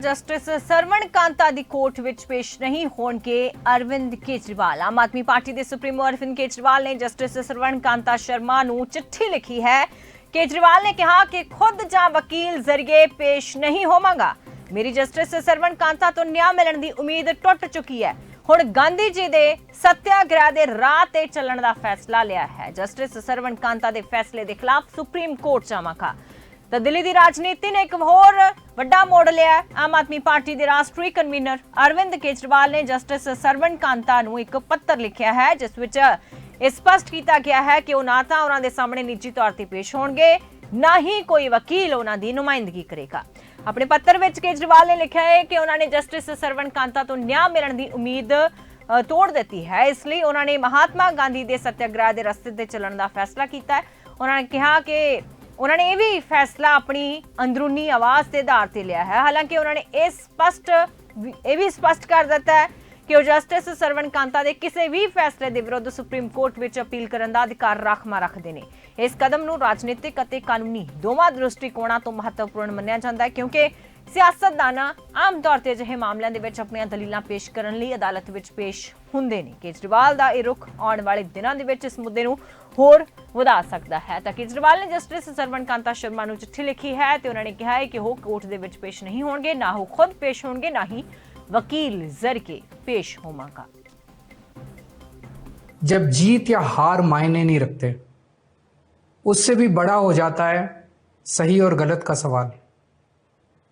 Justice ਸਰਵਣ ਕਾਂਤਾ ਦੀ court ਵਿੱਚ ਪੇਸ਼ ਨਹੀਂ ਹੋਣਗੇ ਅਰਵਿੰਦ ਕੇਜਰੀਵਾਲ। ਆਮ ਆਦਮੀ ਪਾਰਟੀ ਦੇ ਸੁਪਰੀਮੋ ਅਰਵਿੰਦ ਕੇਜਰੀਵਾਲ ਨੇ ਜਸਟਿਸ ਸਰਵਣ ਕਾਂਤਾ ਸ਼ਰਮਾ ਨੂੰ ਚਿੱਠੀ ਲਿਖੀ ਹੈ। ਕੇਜਰੀਵਾਲ ਨੇ ਕਿਹਾ ਕਿ ਖੁਦ ਜਾਂ ਵਕੀਲ ਜ਼ਰੀਏ ਪੇਸ਼ ਨਹੀਂ ਹੋਵਾਂਗਾ। ਮੇਰੀ ਜਸਟਿਸ ਸਰਵਣ ਕਾਂਤਾ ਤੋਂ ਨਿਆਂ ਮਿਲਣ ਦੀ ਉਮੀਦ ਟੁੱਟ ਚੁੱਕੀ ਹੈ। ਹੁਣ ਗਾਂਧੀ ਜੀ ਦੇ ਸੱਤਿਆਗ੍ਰਹਿ ਦੇ ਰਾਹ ਤੇ ਚੱਲਣ ਦਾ ਫੈਸਲਾ ਲਿਆ ਹੈ। ਜਸਟਿਸ ਸਰਵਣ ਕਾਂਤਾ ਦੇ ਫੈਸਲੇ ਦੇ ਖਿਲਾਫ ਸੁਪਰੀਮ ਕੋਰਟ ਜਾਵਾਂਗਾ। ਤਾਂ ਦਿੱਲੀ ਦੀ ਰਾਜਨੀਤੀ ਨੇ ਇੱਕ ਹੋਰ ਵੱਡਾ ਮੋੜ ਲਿਆ। ਆਮ ਆਦਮੀ ਪਾਰਟੀ ਦੇ ਰਾਸ਼ਟਰੀ ਕਨਵੀਨਰ ਅਰਵਿੰਦ ਕੇਜਰੀਵਾਲ ਨੇ ਜਸਟਿਸ ਸਰਵਣ ਕਾਂਤਾ ਨੂੰ ਇੱਕ ਪੱਤਰ ਲਿਖਿਆ ਹੈ, ਜਿਸ ਵਿੱਚ ਇਹ ਸਪਸ਼ਟ ਕੀਤਾ ਗਿਆ ਹੈ ਕਿ ਉਹ ਨਾ ਤਾਂ ਉਹਨਾਂ ਦੇ ਸਾਹਮਣੇ ਨਿੱਜੀ ਤੌਰ ਤੇ ਪੇਸ਼ ਹੋਣਗੇ, ਨਾ ਹੀ ਕੋਈ ਵਕੀਲ ਉਹਨਾਂ ਦੀ ਨੁਮਾਇੰਦਗੀ ਕਰੇਗਾ। ਆਪਣੇ ਪੱਤਰ ਵਿੱਚ ਕੇਜਰੀਵਾਲ ਨੇ ਲਿਖਿਆ ਹੈ ਕਿ ਉਹਨਾਂ ਨੇ ਜਸਟਿਸ ਸਰਵਣ ਕਾਂਤਾ ਤੋਂ ਨਿਆਂ ਮਿਲਣ ਦੀ ਉਮੀਦ ਤੋੜ ਦਿੱਤੀ ਹੈ। ਇਸ ਲਈ ਉਹਨਾਂ ਨੇ ਮਹਾਤਮਾ ਗਾਂਧੀ ਦੇ ਸੱਤਿਆਗ੍ਰਹਿ ਦੇ ਰਸਤੇ ਤੇ ਚੱਲਣ ਦਾ ਫੈਸਲਾ ਕੀਤਾ ਹੈ। ਉਹਨਾਂ ਨੇ ਕਿਹਾ ਕਿ ਉਹਨਾਂ ਨੇ ਇਹ ਵੀ ਫੈਸਲਾ ਆਪਣੀ ਅੰਦਰੂਨੀ ਆਵਾਜ਼ ਦੇ ਆਧਾਰ ਤੇ ਲਿਆ ਹੈ। ਹਾਲਾਂਕਿ ਉਹਨਾਂ ਨੇ ਇਹ ਵੀ ਸਪਸ਼ਟ ਕਰ ਦਿੱਤਾ ਹੈ ਕਿ ਉਹ ਜਸਟਿਸ ਸਰਵਣ ਕਾਂਤਾ ਦੇ ਕਿਸੇ ਵੀ ਫੈਸਲੇ ਦੇ ਵਿਰੁੱਧ ਸੁਪਰੀਮ ਕੋਰਟ ਵਿੱਚ ਅਪੀਲ ਕਰਨ ਦਾ ਅਧਿਕਾਰ ਰਾਖਵਾਂ ਰੱਖਦੇ ਨੇ। ਇਸ ਕਦਮ ਨੂੰ ਰਾਜਨੀਤਿਕ ਅਤੇ ਕਾਨੂੰਨੀ ਦੋਵਾਂ ਦ੍ਰਿਸ਼ਟੀਕੋਣਾਂ ਤੋਂ ਮਹੱਤਵਪੂਰਨ ਮੰਨਿਆ ਜਾਂਦਾ ਹੈ, ਕਿਉਂਕਿ ਸਿਆਸਤਦਾਨ ਆਮ ਤੌਰ ਤੇ ਅਜਿਹੇ ਮਾਮਲਿਆਂ ਦੇ ਵਿੱਚ ਆਪਣੀਆਂ ਦਲੀਲਾਂ ਪੇਸ਼ ਕਰਨ ਲਈ ਅਦਾਲਤ ਵਿੱਚ ਪੇਸ਼ ਹੁੰਦੇ ਨੇ। ਕੇਜਰੀਵਾਲ ਦਾ ਇਹ ਰੁਖ ਆਉਣ ਵਾਲੇ ਦਿਨਾਂ ਦੇ ਵਿੱਚ ਇਸ ਮੁੱਦੇ ਨੂੰ ਹੋਰ ਵਧਾ ਸਕਦਾ ਹੈ। ਤਾਂ ਕੇਜਰੀਵਾਲ ਨੇ ਜਸਟਿਸ ਸਰਵਣ ਕਾਂਤਾ ਸ਼ਰਮਾ ਨੂੰ ਚਿੱਠੀ ਲਿਖੀ ਹੈ ਤੇ ਉਹਨਾਂ ਨੇ ਕਿਹਾ ਹੈ ਕਿ ਉਹ ਕੋਰਟ ਦੇ ਵਿੱਚ ਪੇਸ਼ ਨਹੀਂ ਹੋਣਗੇ, ਨਾ ਉਹ ਖੁਦ ਪੇਸ਼ ਹੋਣਗੇ, ਨਾ ही वकील जरिए पेश होगा। जब जीत या हार मायने नहीं रखते, उससे भी बड़ा हो जाता है सही और गलत का सवाल।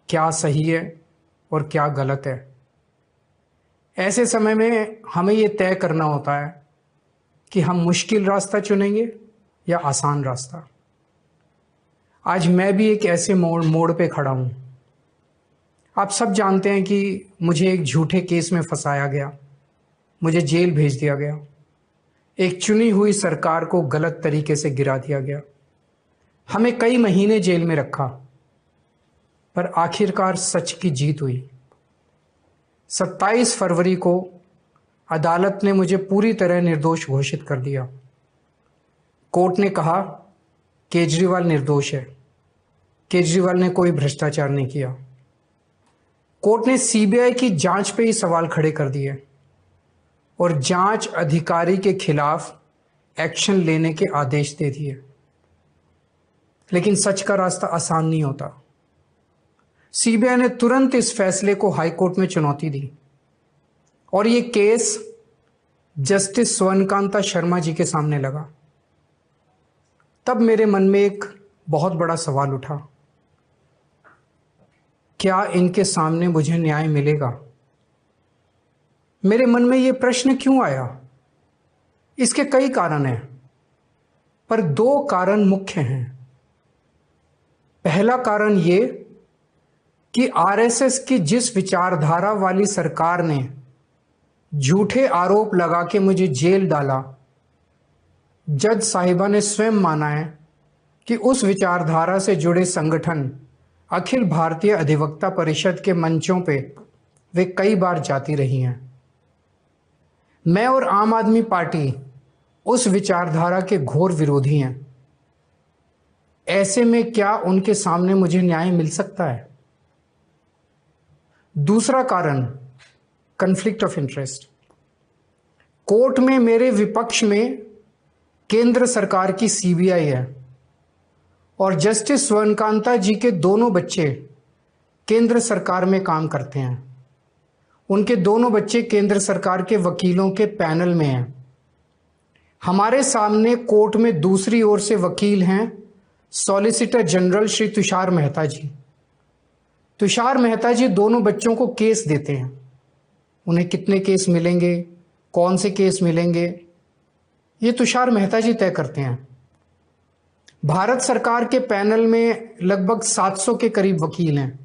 क्या सही है और क्या गलत है। ऐसे समय में हमें ये तय करना होता है कि हम मुश्किल रास्ता चुनेंगे या आसान रास्ता। आज मैं भी एक ऐसे मोड़ पे खड़ा हूं। आप सब जानते हैं कि मुझे एक झूठे केस में फंसाया गया, मुझे जेल भेज दिया गया, एक चुनी हुई सरकार को गलत तरीके से गिरा दिया गया, हमें कई महीने जेल में रखा, पर आखिरकार सच की जीत हुई। 27 फरवरी को अदालत ने मुझे पूरी तरह निर्दोष घोषित कर दिया। कोर्ट ने कहा केजरीवाल निर्दोष है, केजरीवाल ने कोई भ्रष्टाचार नहीं किया। कोर्ट ने सीबीआई की जांच पे ही सवाल खड़े कर दिए और जांच अधिकारी के खिलाफ एक्शन लेने के आदेश दे दिए। लेकिन सच का रास्ता आसान नहीं होता। सीबीआई ने तुरंत इस फैसले को हाई कोर्ट में चुनौती दी और ये केस जस्टिस स्वर्णकांता शर्मा जी के सामने लगा। तब मेरे मन में एक बहुत बड़ा सवाल उठा, क्या इनके सामने मुझे न्याय मिलेगा। मेरे मन में यह प्रश्न क्यों आया, इसके कई कारण हैं, पर 2 कारण मुख्य हैं। पहला कारण ये कि आरएसएस की जिस विचारधारा वाली सरकार ने झूठे आरोप लगा के मुझे जेल डाला, जज साहिबा ने स्वयं माना है कि उस विचारधारा से जुड़े संगठन अखिल भारतीय अधिवक्ता परिषद के मंचों पे वे कई बार जाती रही हैं। मैं और आम आदमी पार्टी उस विचारधारा के घोर विरोधी हैं। ऐसे में क्या उनके सामने मुझे न्याय मिल सकता है। दूसरा कारण कॉन्फ्लिक्ट ऑफ इंटरेस्ट। कोर्ट में मेरे विपक्ष में केंद्र सरकार की सीबीआई है और जस्टिस स्वर्णकांता जी के दोनों बच्चे केंद्र सरकार में काम करते हैं। उनके दोनों बच्चे केंद्र सरकार के वकीलों के पैनल में हैं। हमारे सामने कोर्ट में दूसरी ओर से वकील हैं सॉलिसिटर जनरल श्री तुषार मेहता जी। तुषार मेहता जी दोनों बच्चों को केस देते हैं। उन्हें कितने केस मिलेंगे, कौन से केस मिलेंगे, ये तुषार मेहता जी तय करते हैं। भारत सरकार के पैनल में लगभग 700 के करीब वकील हैं,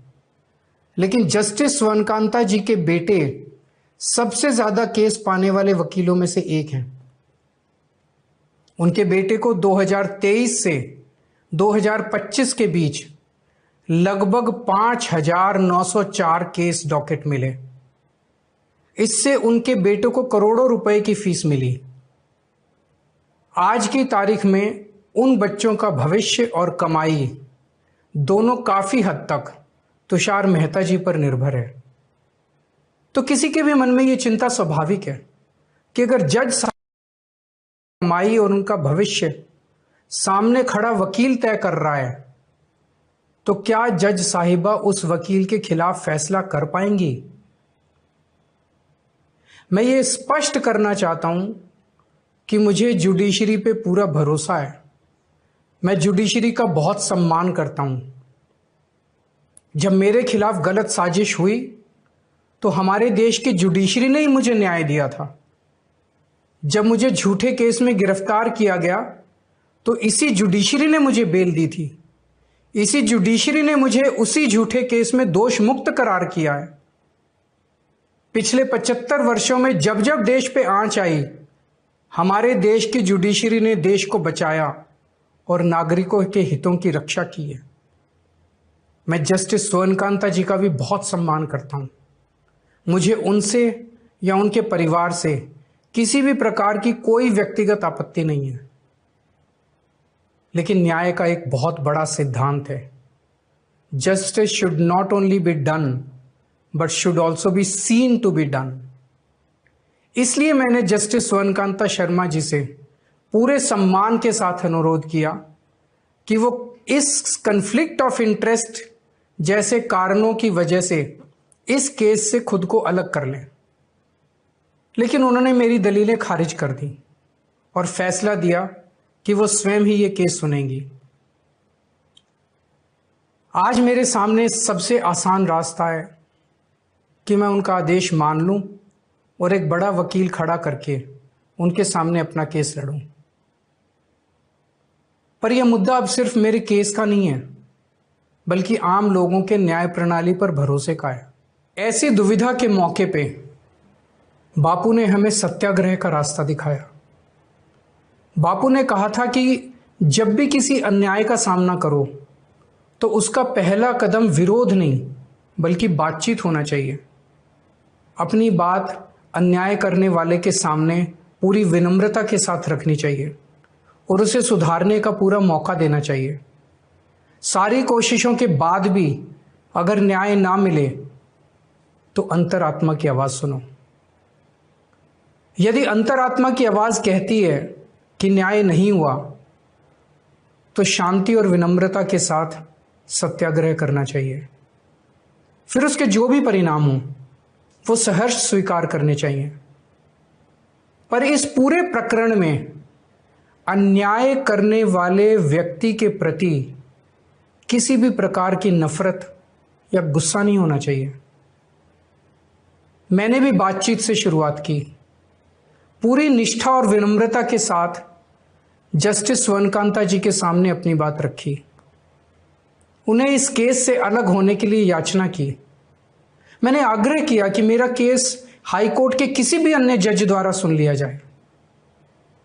लेकिन जस्टिस स्वर्णकांता जी के बेटे सबसे ज्यादा केस पाने वाले वकीलों में से एक हैं। उनके बेटे को 2023 से 2025 के बीच लगभग 5,904 केस डॉकेट मिले। इससे उनके बेटे को करोड़ों रुपए की फीस मिली। आज की तारीख में उन बच्चों का भविष्य और कमाई दोनों काफी हद तक तुषार मेहता जी पर निर्भर है। तो किसी के भी मन में ये चिंता स्वाभाविक है कि अगर जज कमाई और उनका भविष्य सामने खड़ा वकील तय कर रहा है तो क्या जज साहिबा उस वकील के खिलाफ फैसला कर पाएंगी? मैं ये स्पष्ट करना चाहता हूं कि मुझे जुडिशरी पे पूरा भरोसा है। मैं जुडिशरी का बहुत सम्मान करता हूं। जब मेरे खिलाफ गलत साजिश हुई तो हमारे देश की जुडिशरी ने ही मुझे न्याय दिया था। जब मुझे झूठे केस में गिरफ्तार किया गया तो इसी जुडिशरी ने मुझे बेल दी थी। इसी जुडिशरी ने मुझे उसी झूठे केस में दोष मुक्त करार किया है। पिछले 75 वर्षों में जब जब देश पे आंच आई, हमारे देश की जुडिशरी ने देश को बचाया और नागरिकों के हितों की रक्षा की है। मैं जस्टिस स्वर्णकांता जी का भी बहुत सम्मान करता हूं। मुझे उनसे या उनके परिवार से किसी भी प्रकार की कोई व्यक्तिगत आपत्ति नहीं है। लेकिन न्याय का एक बहुत बड़ा सिद्धांत है, justice should not only be done but should also be seen to be done. इसलिए मैंने जस्टिस स्वर्णकांता शर्मा जी से पूरे सम्मान के साथ अनुरोध किया कि वो इस कन्फ्लिक्ट ऑफ इंटरेस्ट जैसे कारणों की वजह से इस केस से खुद को अलग कर लें। लेकिन उन्होंने मेरी दलीलें खारिज कर दी और फैसला दिया कि वो स्वयं ही ये केस सुनेंगी। आज मेरे सामने सबसे आसान रास्ता है कि मैं उनका आदेश मान लूं और एक बड़ा वकील खड़ा करके उनके सामने अपना केस लड़ूं। पर यह मुद्दा अब सिर्फ मेरे केस का नहीं है, बल्कि आम लोगों के न्याय प्रणाली पर भरोसे का है। ऐसी दुविधा के मौके पे बापू ने हमें सत्याग्रह का रास्ता दिखाया। बापू ने कहा था कि जब भी किसी अन्याय का सामना करो तो उसका पहला कदम विरोध नहीं बल्कि बातचीत होना चाहिए। अपनी बात अन्याय करने वाले के सामने पूरी विनम्रता के साथ रखनी चाहिए और उसे सुधारने का पूरा मौका देना चाहिए। सारी कोशिशों के बाद भी अगर न्याय ना मिले तो अंतरात्मा की आवाज़ सुनो। यदि अंतरात्मा की आवाज़ कहती है कि न्याय नहीं हुआ तो शांति और विनम्रता के साथ सत्याग्रह करना चाहिए। फिर उसके जो भी परिणाम हो वो सहर्ष स्वीकार करने चाहिए। पर इस पूरे प्रकरण में अन्याय करने वाले व्यक्ति के प्रति किसी भी प्रकार की नफरत या गुस्सा नहीं होना चाहिए। मैंने भी बातचीत से शुरुआत की, पूरी निष्ठा और विनम्रता के साथ जस्टिस स्वर्णकांता जी के सामने अपनी बात रखी। उन्हें इस केस से अलग होने के लिए याचना की। मैंने आग्रह किया कि मेरा केस हाई कोर्ट के किसी भी अन्य जज द्वारा सुन लिया जाए,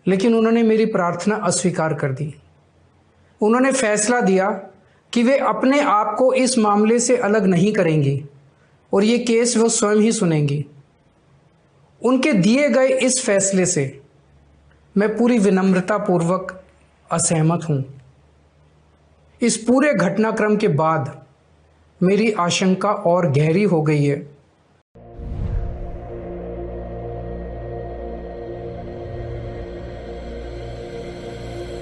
लेकिन उन्होंने मेरी प्रार्थना अस्वीकार कर दी। उन्होंने फैसला दिया कि वे अपने आप को इस मामले से अलग नहीं करेंगी और ये केस वो स्वयं ही सुनेंगी। उनके दिए गए इस फैसले से मैं पूरी विनम्रता पूर्वक असहमत हूं। इस पूरे घटनाक्रम के बाद मेरी आशंका और गहरी हो गई है